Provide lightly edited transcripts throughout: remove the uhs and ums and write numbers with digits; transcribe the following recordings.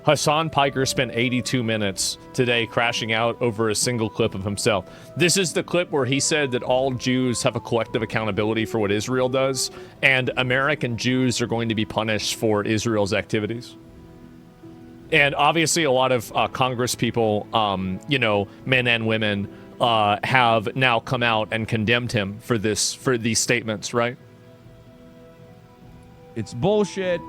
Hasan Piker spent 82 minutes today crashing out over a single clip of himself. This is the clip where he said that all Jews have a collective accountability for what Israel does, and American Jews are going to be punished for Israel's activities. And obviously a lot of Congress people, men and women, have now come out and condemned him for these statements, right? It's bullshit.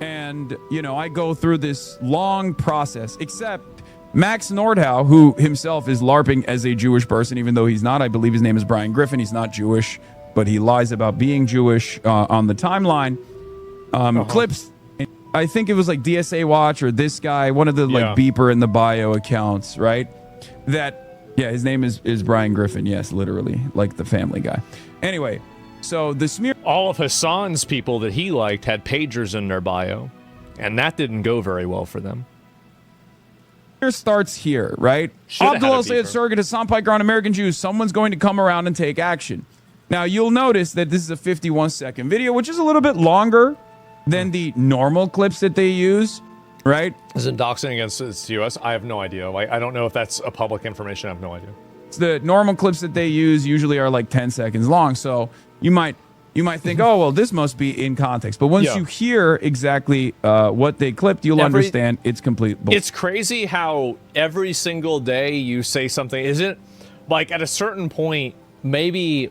And, I go through this long process, except Max Nordau, who himself is LARPing as a Jewish person, even though he's not. I believe his name is Brian Griffin. He's not Jewish, but he lies about being Jewish on the timeline. Clips, I think it was like DSA Watch or this guy, one of the beeper in the bio accounts, right? His name is Brian Griffin. Yes, literally, like the Family Guy. Anyway. So the smear... All of Hasan's people that he liked had pagers in their bio, and that didn't go very well for them. Starts here, right? Abdullah Sayed surrogate Hasan Piker on American Jews. Someone's going to come around and take action. Now, you'll notice that this is a 51-second video, which is a little bit longer than the normal clips that they use, right? Is it doxing against the U.S.? I have no idea. I don't know if that's a public information. I have no idea. The normal clips that they use usually are like 10 seconds long, so you might think, oh, well, this must be in context. But once you hear exactly what they clipped, you'll understand it's complete bullshit. It's crazy how every single day you say something, isn't like at a certain point, maybe.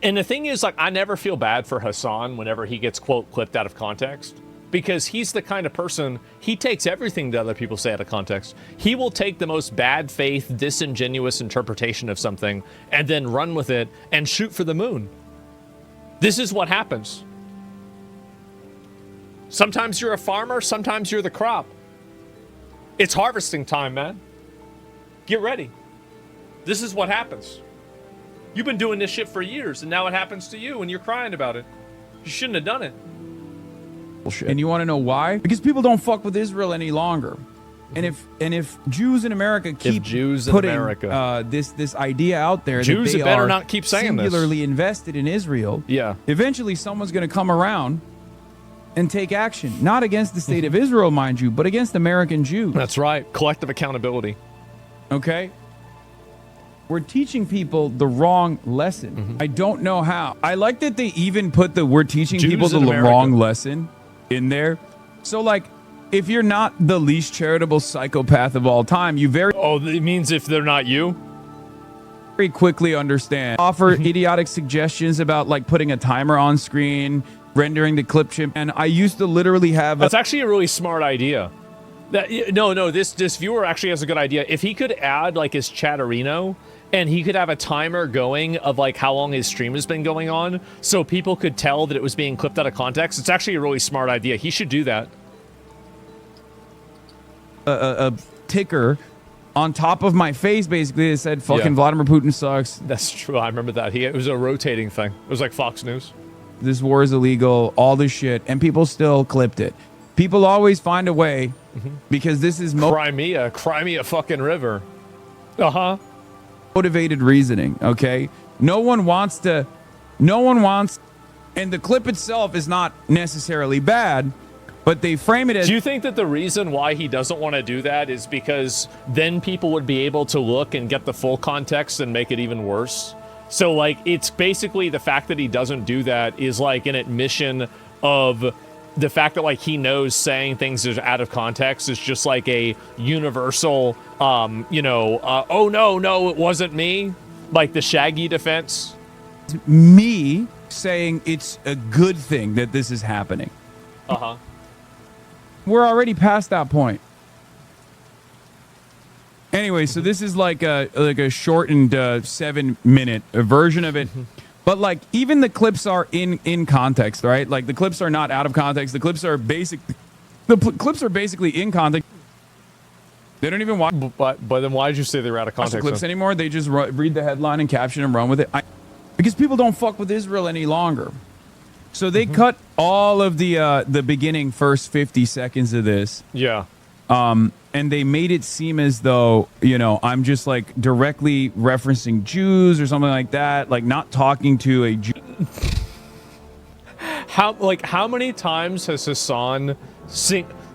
And the thing is, like, I never feel bad for Hasan whenever he gets, quote, clipped out of context. Because he's the kind of person, he takes everything that other people say out of context. He will take the most bad faith, disingenuous interpretation of something and then run with it and shoot for the moon. This is what happens. Sometimes you're a farmer, sometimes you're the crop. It's harvesting time, man. Get ready. This is what happens. You've been doing this shit for years, and now it happens to you, and you're crying about it. You shouldn't have done it. Bullshit. And you want to know why? Because people don't fuck with Israel any longer. And if Jews in America keep putting this idea out there, Jews that they better are not keep saying singularly invested in Israel, eventually someone's going to come around and take action, not against the state of Israel, mind you, but against American Jews. That's right. Collective accountability. Okay? We're teaching people the wrong lesson. I don't know how. I like that they even put the we're teaching Jews people the wrong lesson in there. So, like, if you're not the least charitable psychopath of all time, you it means if they're not you? Very quickly understand. Offer idiotic suggestions about, like, putting a timer on screen, rendering the clip chip. And I used to literally have... That's actually a really smart idea. This viewer actually has a good idea. If he could add, like, his Chatterino, and he could have a timer going of, like, how long his stream has been going on, so people could tell that it was being clipped out of context, it's actually a really smart idea. He should do that. A ticker on top of my face, basically, that said, fucking Vladimir Putin sucks. That's true. I remember that. It was a rotating thing. It was like Fox News. This war is illegal, all this shit, and people still clipped it. People always find a way, because this is Crimea fucking river. Motivated reasoning, okay? No one wants, and the clip itself is not necessarily bad, but they frame it as... Do you think that the reason why he doesn't want to do that is because then people would be able to look and get the full context and make it even worse? So, like, it's basically the fact that he doesn't do that is like an admission of the fact that, like, he knows saying things is out of context is just like a universal, oh, no, it wasn't me. Like the Shaggy defense. Me saying it's a good thing that this is happening. We're already past that point. Anyway, so this is like a shortened 7-minute version of it. But, like, even the clips are in context, right? Like, the clips are not out of context. The clips are clips are basically in context. They don't even watch. But then why did you say they were out of context? The clips anymore? They just read the headline and caption and run with it. Because people don't fuck with Israel any longer. So they cut all of the beginning first 50 seconds of this. Yeah. And they made it seem as though, I'm just, like, directly referencing Jews or something like that, like not talking to a Jew. How many times has Hasan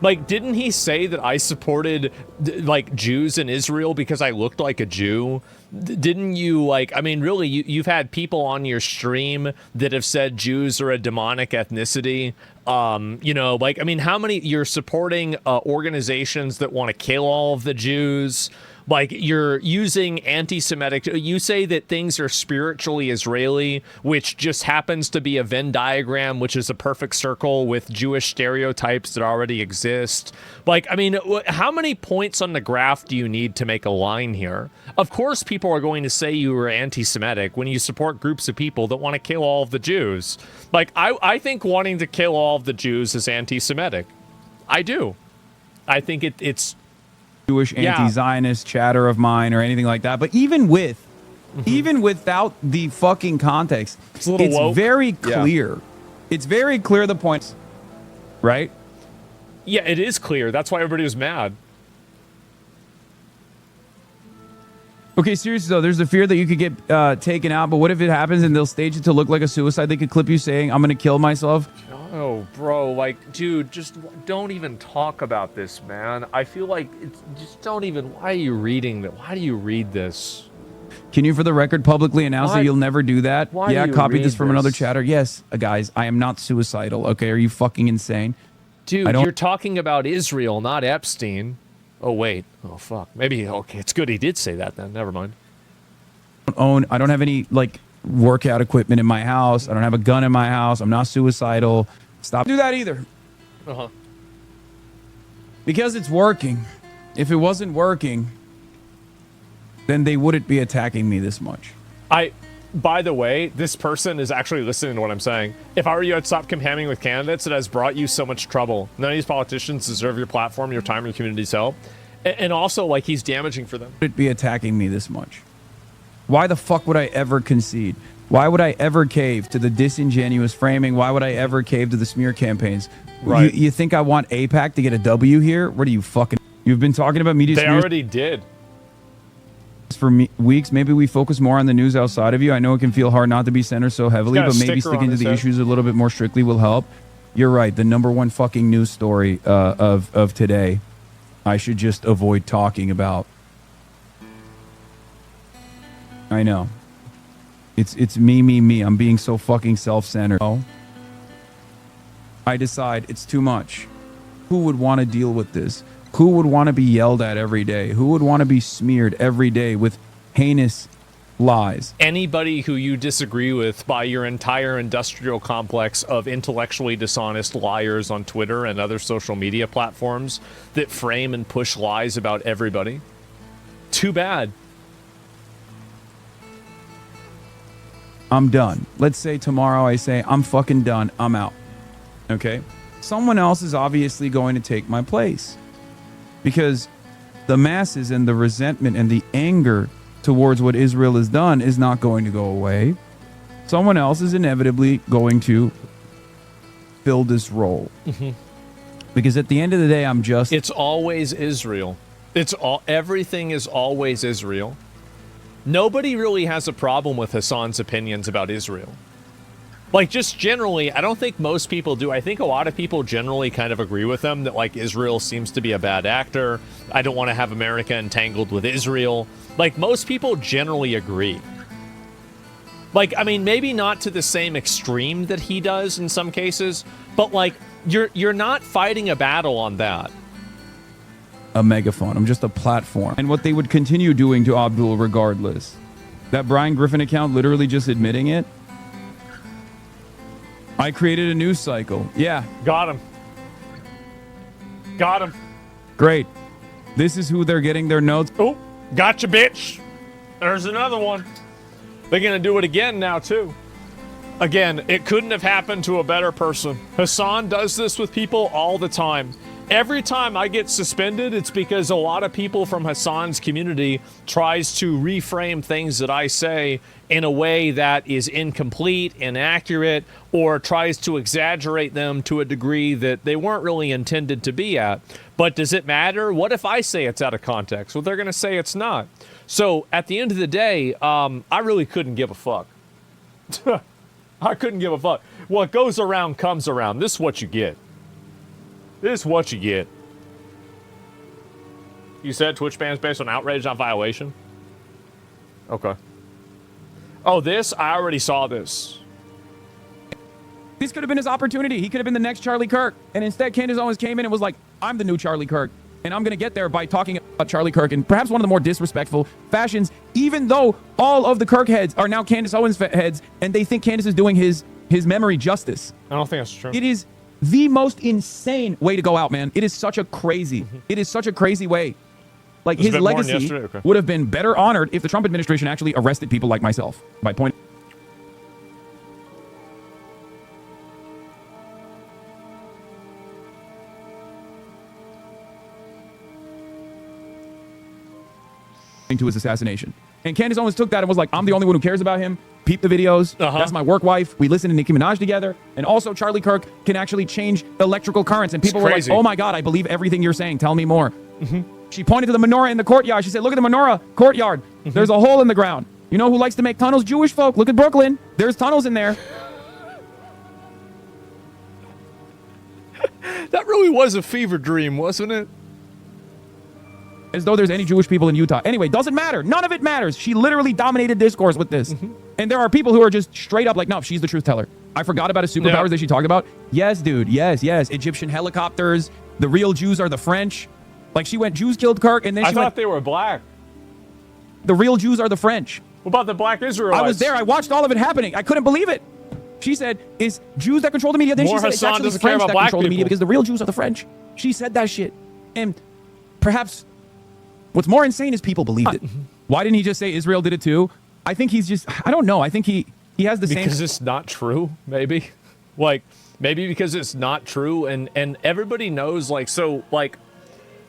Like, didn't he say that I supported like Jews in Israel because I looked like a Jew? Didn't you, like, I mean, really, you've had people on your stream that have said Jews are a demonic ethnicity. You know, like, I mean, how many, you're supporting organizations that want to kill all of the Jews. Like, you're using anti-Semitic, you say that things are spiritually Israeli, which just happens to be a Venn diagram, which is a perfect circle with Jewish stereotypes that already exist. Like, I mean, how many points on the graph do you need to make a line here? Of course, people are going to say you are anti-Semitic when you support groups of people that want to kill all of the Jews. Like, I think wanting to kill all of the Jews is anti-Semitic. I do. I think it's Jewish anti-Zionist chatter of mine or anything like that. But even without the fucking context, it's very clear. Yeah. It's very clear the points, right? Yeah, it is clear. That's why everybody was mad. Okay, seriously though, there's the fear that you could get taken out, but what if it happens and they'll stage it to look like a suicide? They could clip you saying, "I'm gonna kill myself." Oh, bro, like, dude, just don't even talk about this, man. I feel like it's just don't even. Why are you reading that? Why do you read this? Can you, for the record, publicly announce that you'll never do that? Why yeah, do you copied this read from another chatter. Yes, guys, I am not suicidal. Okay, are you fucking insane? Dude, you're talking about Israel, not Epstein. Oh wait. Oh fuck. Maybe okay. It's good he did say that then. Never mind. I don't have any like workout equipment in my house. I don't have a gun in my house. I'm not suicidal. Stop do that either. Because it's working. If it wasn't working, then they wouldn't be attacking me this much. By the way, this person is actually listening to what I'm saying. If I were you, I'd stop campaigning with candidates. It has brought you so much trouble. None of these politicians deserve your platform, your time, your community's help. And also, like, he's damaging for them. Would it be attacking me this much? Why the fuck would I ever concede? Why would I ever cave to the disingenuous framing? Why would I ever cave to the smear campaigns? Right. You think I want AIPAC to get a W here? What are you fucking... You've been talking about media They smears already did. For weeks. Maybe we focus more on the news outside of you. I know it can feel hard not to be centered so heavily, but maybe sticking to the issues a little bit more strictly will help. You're right. The number one fucking news story of today, I should just avoid talking about. I know. It's me. I'm being so fucking self-centered. Oh. I decide it's too much. Who would want to deal with this? Who would want to be yelled at every day? Who would want to be smeared every day with heinous lies? Anybody who you disagree with by your entire industrial complex of intellectually dishonest liars on Twitter and other social media platforms that frame and push lies about everybody. Too bad. I'm done. Let's say tomorrow I say, I'm fucking done. I'm out. Okay? Someone else is obviously going to take my place. Because the masses and the resentment and the anger towards what Israel has done is not going to go away. Someone else is inevitably going to fill this role. Because at the end of the day, I'm just... It's always Israel. Everything is always Israel. Nobody really has a problem with Hasan's opinions about Israel. Like, just generally, I don't think most people do. I think a lot of people generally kind of agree with them that, like, Israel seems to be a bad actor. I don't want to have America entangled with Israel. Like, most people generally agree. Like, I mean, maybe not to the same extreme that he does in some cases, but, like, you're not fighting a battle on that. A megaphone. I'm just a platform. And what they would continue doing to Abdul regardless. That Brian Griffin account literally just admitting it. I created a news cycle. Yeah. Got him. Got him. Great. This is who they're getting their notes. Oh, gotcha, bitch. There's another one. They're going to do it again now, too. Again, it couldn't have happened to a better person. Hasan does this with people all the time. Every time I get suspended, it's because a lot of people from Hasan's community tries to reframe things that I say in a way that is incomplete, inaccurate, or tries to exaggerate them to a degree that they weren't really intended to be at. But does it matter? What if I say it's out of context? Well, they're going to say it's not. So at the end of the day, I really couldn't give a fuck. I couldn't give a fuck. What goes around comes around. This is what you get. This is what you get. You said Twitch bans based on outrage, not violation? Okay. Oh, this? I already saw this. This could have been his opportunity. He could have been the next Charlie Kirk. And instead, Candace Owens came in and was like, I'm the new Charlie Kirk. And I'm going to get there by talking about Charlie Kirk in perhaps one of the more disrespectful fashions, even though all of the Kirk heads are now Candace Owens heads, and they think Candace is doing his memory justice. I don't think that's true. It is the most insane way to go out, man. It is such a crazy, it is such a crazy way. Like, his legacy would have been better honored if the Trump administration actually arrested people like myself by pointing to his assassination. And Candace Owens took that and was like, I'm the only one who cares about him. Peep the videos. That's my work wife. We listen to Nicki Minaj together. And also Charlie Kirk can actually change electrical currents. And people were like, oh my God, I believe everything you're saying. Tell me more. She pointed to the menorah in the courtyard. She said, look at the menorah courtyard. There's a hole in the ground. You know who likes to make tunnels? Jewish folk. Look at Brooklyn. There's tunnels in there. That really was a fever dream, wasn't it? As though there's any Jewish people in Utah. Anyway, doesn't matter. None of it matters. She literally dominated discourse with this. And there are people who are just straight up like, no, she's the truth teller. I forgot about his superpowers that she talked about. Yes, dude. Yes, yes. Egyptian helicopters. The real Jews are the French. Like, she went, Jews killed Kirk, and then she thought they were black. The real Jews are the French. What about the black Israelites? I was there. I watched all of it happening. I couldn't believe it. She said, it's Jews that control the media. Then she said, it's actually French that control the media because the real Jews are the French. She said that shit. And perhaps what's more insane is people believed it. Why didn't he just say Israel did it too? I think he's just, I don't know. I think he has the same. Because it's not true, maybe. Like, maybe because it's not true. And everybody knows, like, so, like,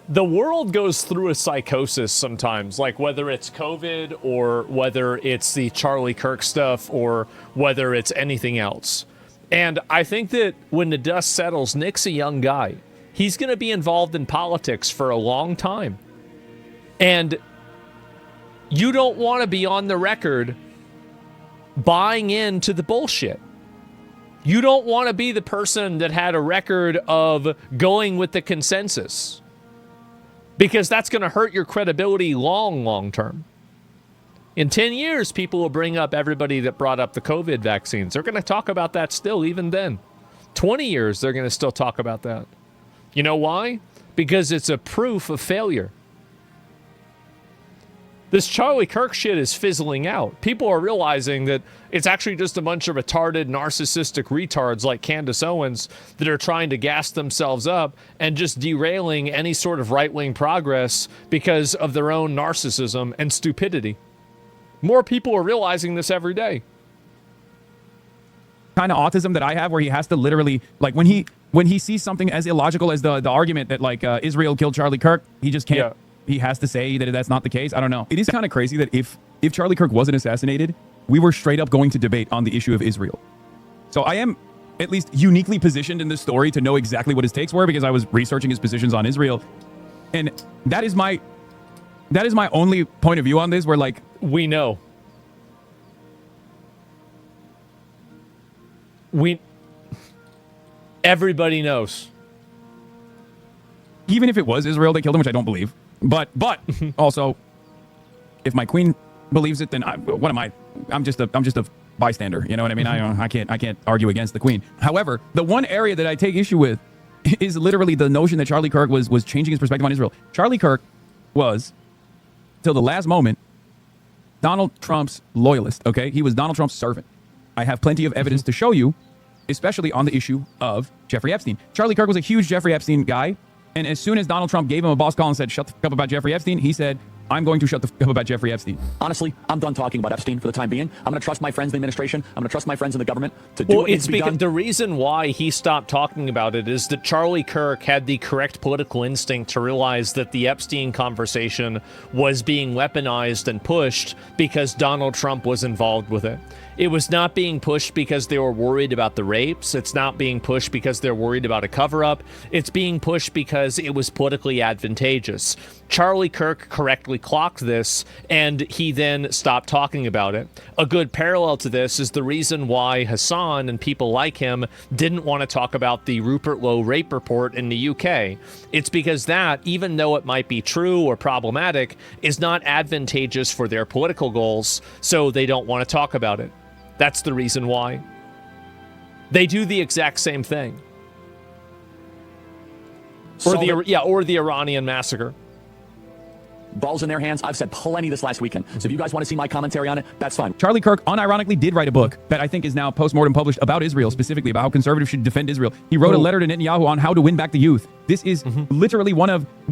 the world goes through a psychosis sometimes, like whether it's COVID or whether it's the Charlie Kirk stuff or whether it's anything else. And I think that when the dust settles, Nick's a young guy. He's going to be involved in politics for a long time. And you don't want to be on the record buying into the bullshit. You don't want to be the person that had a record of going with the consensus. Because that's going to hurt your credibility long term. In 10 years, people will bring up everybody that brought up the COVID vaccines. They're going to talk about that still, even then. 20 years, they're going to still talk about that. You know why? Because it's a proof of failure. This Charlie Kirk shit is fizzling out. People are realizing that it's actually just a bunch of retarded, narcissistic retards like Candace Owens that are trying to gas themselves up and just derailing any sort of right-wing progress because of their own narcissism and stupidity. More people are realizing this every day. Kind of autism that I have where he has to literally, like, when he sees something as illogical as the argument that, like, Israel killed Charlie Kirk, he just can't. Yeah. He has to say that that's not the case. I don't know. It is kind of crazy that if Charlie Kirk wasn't assassinated, we were straight up going to debate on the issue of Israel. So I am at least uniquely positioned in this story to know exactly what his takes were because I was researching his positions on Israel. And that is my only point of view on this where, like, we know. Everybody knows. Even if it was Israel that killed him, which I don't believe. But also, if my queen believes it, then what am I? I'm just a bystander. You know what I mean? I can't argue against the queen. However, the one area that I take issue with is literally the notion that Charlie Kirk was changing his perspective on Israel. Charlie Kirk was, till the last moment, Donald Trump's loyalist. Okay, he was Donald Trump's servant. I have plenty of evidence to show you, especially on the issue of Jeffrey Epstein. Charlie Kirk was a huge Jeffrey Epstein guy. And as soon as Donald Trump gave him a boss call and said, shut the fuck up about Jeffrey Epstein, he said, I'm going to shut the fuck up about Jeffrey Epstein. Honestly, I'm done talking about Epstein for the time being. I'm going to trust my friends in the administration. I'm going to trust my friends in the government to do what needs to be done. The reason why he stopped talking about it is that Charlie Kirk had the correct political instinct to realize that the Epstein conversation was being weaponized and pushed because Donald Trump was involved with it. It was not being pushed because they were worried about the rapes. It's not being pushed because they're worried about a cover-up. It's being pushed because it was politically advantageous. Charlie Kirk correctly clocked this, and he then stopped talking about it. A good parallel to this is the reason why Hasan and people like him didn't want to talk about the Rupert Lowe rape report in the UK. It's because that, even though it might be true or problematic, is not advantageous for their political goals, so they don't want to talk about it. That's the reason why. They do the exact same thing. Or the Iranian massacre. Balls in their hands. I've said plenty this last weekend. So if you guys want to see my commentary on it, that's fine. Charlie Kirk unironically did write a book that I think is now postmortem published about Israel, specifically about how conservatives should defend Israel. He wrote a letter to Netanyahu on how to win back the youth. This is literally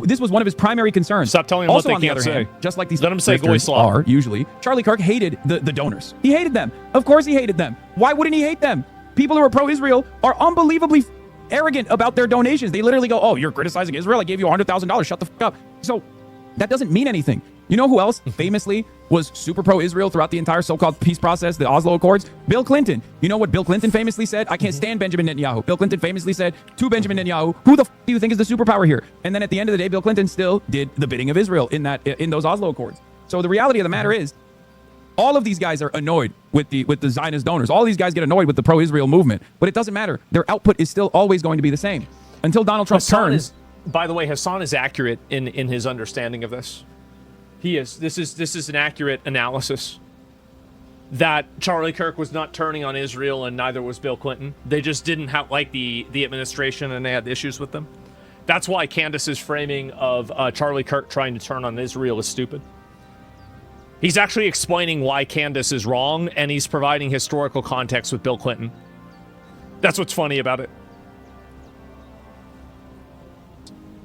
this was one of his primary concerns. Stop telling them also, what they on can't the other say. hand, just like these Let them say Goy grifters Slaw. are usually, Charlie Kirk hated the donors. He hated them. Of course he hated them. Why wouldn't he hate them? People who are pro-Israel are unbelievably arrogant about their donations. They literally go, oh, you're criticizing Israel? I gave you $100,000. Shut the fuck up. So that doesn't mean anything. You know who else famously was super pro-Israel throughout the entire so-called peace process, the Oslo Accords? Bill Clinton. You know what Bill Clinton famously said? I can't stand Benjamin Netanyahu. Bill Clinton famously said to Benjamin Netanyahu, who the do you think is the superpower here? And then at the end of the day, Bill Clinton still did the bidding of Israel in those Oslo Accords. So the reality of the matter is, all of these guys are annoyed with the Zionist donors. All these guys get annoyed with the pro-Israel movement. But it doesn't matter. Their output is still always going to be the same. Until Donald Trump turns. By the way, Hasan is accurate in his understanding of this. He is. This is an accurate analysis. That Charlie Kirk was not turning on Israel, and neither was Bill Clinton. They just didn't like the administration, and they had issues with them. That's why Candace's framing of Charlie Kirk trying to turn on Israel is stupid. He's actually explaining why Candace is wrong, and he's providing historical context with Bill Clinton. That's what's funny about it.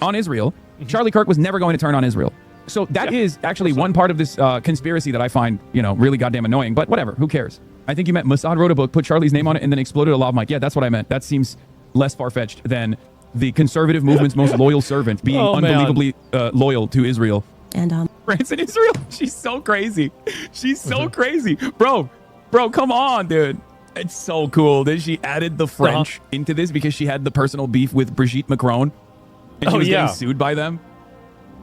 On Israel, Charlie Kirk was never going to turn on Israel. So that is actually one part of this conspiracy that I find, really goddamn annoying. But whatever, who cares? I think you meant Mossad wrote a book, put Charlie's name on it, and then exploded a lav mic. Yeah, that's what I meant. That seems less far-fetched than the conservative movement's most loyal servant being unbelievably loyal to Israel. And France and Israel. She's so crazy. She's so crazy. Bro, come on, dude. It's so cool that she added the French into this because she had the personal beef with Brigitte Macron. And she was getting sued by them.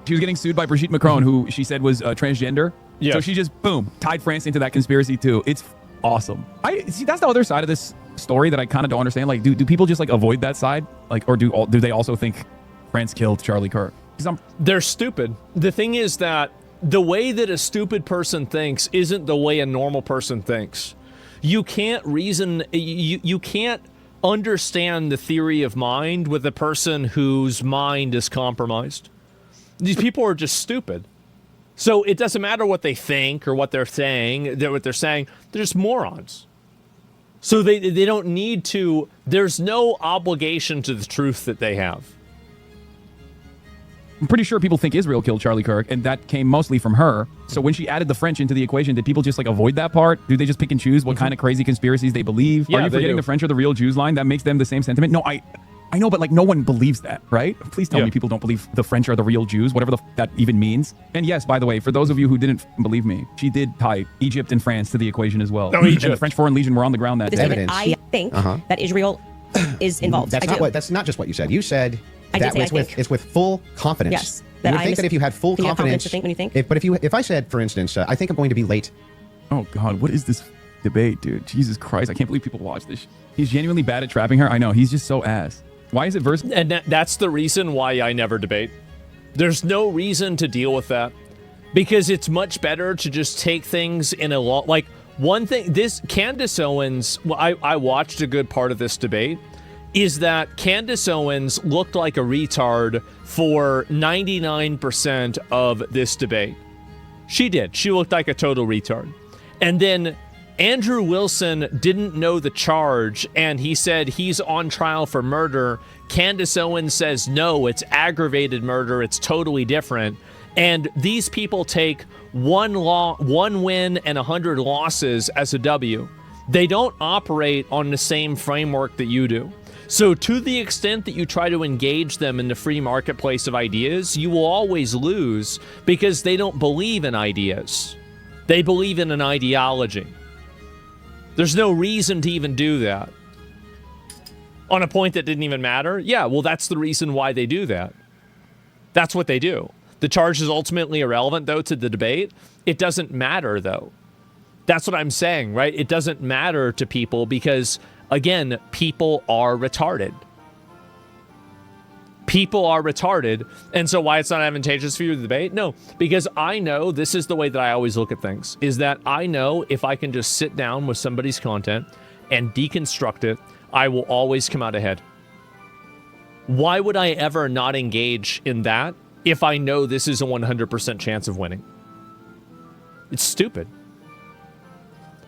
She was getting sued by Brigitte Macron, who she said was transgender. Yeah. So she just, boom, tied France into that conspiracy too. It's awesome. I see. That's the other side of this story that I kind of don't understand. Like, do people just avoid that side? Like, or do they also think France killed Charlie Kirk? They're stupid. The thing is that the way that a stupid person thinks isn't the way a normal person thinks. You can't reason. You can't understand the theory of mind with a person whose mind is compromised. These people are just stupid. So it doesn't matter what they think or what they're saying. They're just morons. So they don't need to. There's no obligation to the truth that they have. I'm pretty sure people think Israel killed Charlie Kirk, and that came mostly from her. So when she added the French into the equation, did people just avoid that part? Do they just pick and choose what kind of crazy conspiracies they believe? Yeah, are you forgetting the French are the real Jews line? That makes them the same sentiment? No, I know, but no one believes that, right? Please tell me people don't believe the French are the real Jews, whatever that even means. And yes, by the way, for those of you who didn't believe me, she did tie Egypt and France to the equation as well. Oh, Egypt. And the French Foreign Legion were on the ground that day. I think that Israel is involved. That's not just what you said. You said that it's with full confidence. Yes. You would think that if you had full confidence, to think when you think? If I said, for instance, I think I'm going to be late. Oh God, what is this debate, dude? Jesus Christ, I can't believe people watch this. He's genuinely bad at trapping her. I know, he's just so ass. Why is it verse? And that's the reason why I never debate. There's no reason to deal with that because it's much better to just take things in a law. Like one thing, Candace Owens, I watched a good part of this debate, is that Candace Owens looked like a retard for 99% of this debate. She did. She looked like a total retard. And then Andrew Wilson didn't know the charge, and he said he's on trial for murder. Candace Owens says, no, it's aggravated murder. It's totally different. And these people take one win and 100 losses as a W. They don't operate on the same framework that you do. So to the extent that you try to engage them in the free marketplace of ideas, you will always lose because they don't believe in ideas. They believe in an ideology. There's no reason to even do that. On a point that didn't even matter? Yeah, well, that's the reason why they do that. That's what they do. The charge is ultimately irrelevant, though, to the debate. It doesn't matter, though. That's what I'm saying, right? It doesn't matter to people because, again, people are retarded. People are retarded. And so why it's not advantageous for you to debate? No, because I know this is the way that I always look at things, is that I know if I can just sit down with somebody's content and deconstruct it, I will always come out ahead. Why would I ever not engage in that if I know this is a 100% chance of winning? It's stupid.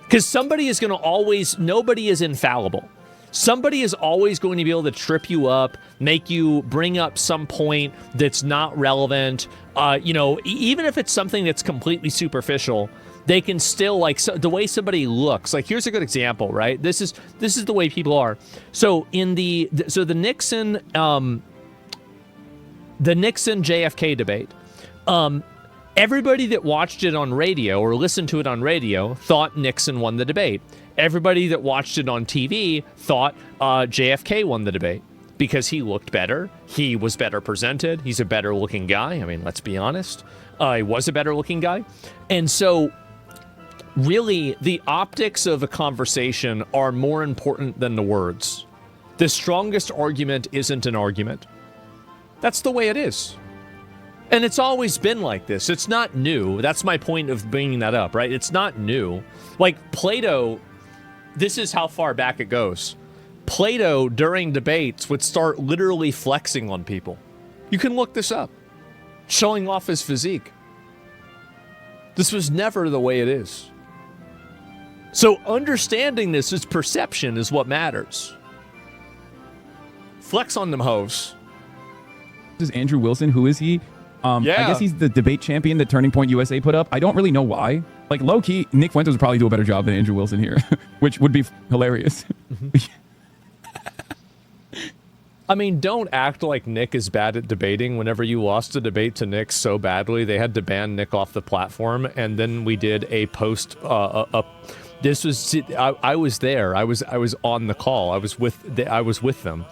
Because somebody is going to always, nobody is infallible. Somebody is always going to be able to trip you up, make you bring up some point that's not relevant. Even if it's something that's completely superficial, they can still, like, so the way somebody looks. Like, here's a good example, right? This is the way people are. So in the Nixon JFK debate, everybody that watched it on radio or listened to it on radio thought Nixon won the debate. Everybody that watched it on TV thought JFK won the debate because he looked better. He was better presented. He's a better looking guy. I mean, let's be honest. He was a better looking guy. And so really, the optics of a conversation are more important than the words. The strongest argument isn't an argument. That's the way it is. And it's always been like this. It's not new. That's my point of bringing that up, right? It's not new. Like Plato, this is how far back it goes. Plato, during debates, would start literally flexing on people. You can look this up. Showing off his physique. This was never the way it is. So understanding this is perception is what matters. Flex on them hoes. This is Andrew Wilson. Who is he? I guess he's the debate champion that Turning Point USA put up. I don't really know why. Like, low-key, Nick Fuentes would probably do a better job than Andrew Wilson here, which would be hilarious. I mean, don't act like Nick is bad at debating. Whenever you lost a debate to Nick so badly, they had to ban Nick off the platform, and then we did a post. This was I was there. I was on the call. I was with them.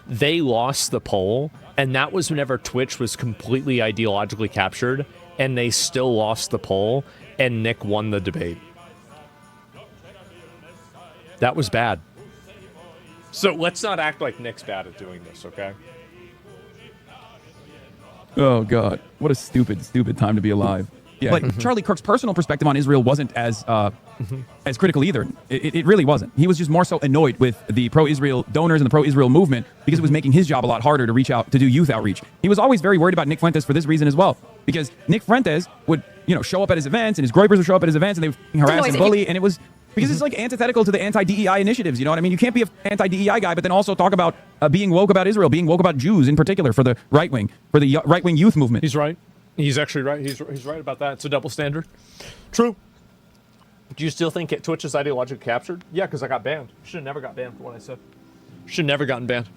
They lost the poll, and that was whenever Twitch was completely ideologically captured, and they still lost the poll, and Nick won the debate. That was bad. So let's not act like Nick's bad at doing this, okay? Oh, God. What a stupid, stupid time to be alive. Yeah, like Charlie Kirk's personal perspective on Israel wasn't as critical either. It really wasn't. He was just more so annoyed with the pro-Israel donors and the pro-Israel movement because it was making his job a lot harder to reach out, to do youth outreach. He was always very worried about Nick Fuentes for this reason as well, because Nick Fuentes would, show up at his events, and his Groypers would show up at his events, and they would harass and bully, and it was because it's like antithetical to the anti-DEI initiatives. You know what I mean? You can't be an anti-DEI guy, but then also talk about being woke about Israel, being woke about Jews in particular for the right wing, for the right-wing youth movement. He's right. He's actually right. He's right about that. It's a double standard. True. Do you still think Twitch is ideologically captured? Yeah, because I got banned. Should have never got banned for what I said. Should have never gotten banned.